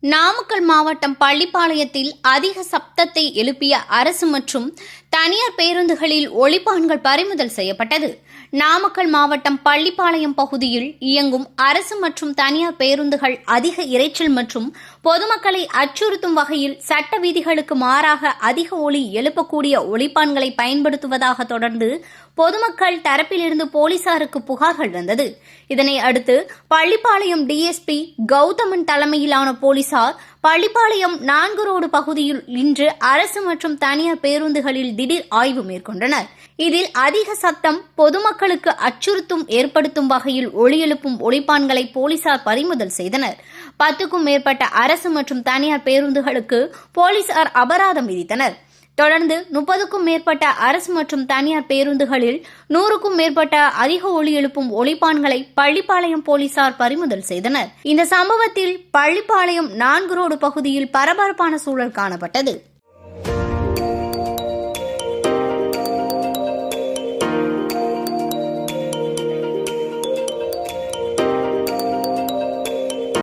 நாமக்கல் மாவட்டம் பள்ளிப்பாளையத்தில் அதிக சப்தத்தை எழுப்பிய அரசு மற்றும் தனியார் பேருந்துகளில் ஒலிப்பான்கள் பறிமுதல் செய்யப்பட்டது. நாமக்கல் மாவட்டம் பள்ளிப்பாளையம் பகுதியில் இயங்கும் அரசு மற்றும் தனியார் பேருந்துகள் அதிக இரைச்சல் மற்றும் பொதுமக்களை அச்சுறுத்தும் வகையில் சட்ட விதிகளுக்கு மாறாக அதிக ஒலி எழுப்பக்கூடிய ஒலிப்பான்களை பயன்படுத்துவதாக தொடர்ந்து பொதுமக்கள் தரப்பிலிருந்து போலீசாருக்கு புகார்கள் வந்தது. இதனை அடுத்து பள்ளிப்பாளையம் டிஎஸ்பி கௌதமன் தலைமையிலான போலீசார் பள்ளிப்பாளையம் 4 ரோடு பகுதியில் இன்று அரசு மற்றும் தனியார் பேருந்துகளில் திடீர் ஆய்வு மேற்கொண்டனர். இதில் அதிக சத்தம் பொதுமக்களுக்கு அச்சுறுத்தும் ஏற்படுத்தும் வகையில் ஒலி எழுப்பும் ஒலிப்பான்களை போலீசார் பறிமுதல் செய்தனர். 10க்கும் மேற்பட்ட அரசு மற்றும் தனியார் பேருந்துகளுக்கு போலீசார் அபராதம் விதித்தனர். தொடர்ந்து 30க்கும் மேற்பட்ட அரசு மற்றும் தனியார் பேருந்துகளில் 100க்கும் மேற்பட்ட அதிக ஒலி எழுப்பும் ஒலிப்பான்களை பள்ளிப்பாளையம் போலீசார் பறிமுதல் செய்தனர். இந்த சம்பவத்தில் பள்ளிப்பாளையம் 4 ரோடு பகுதியில் பரபரப்பான சூழல் காணப்பட்டது.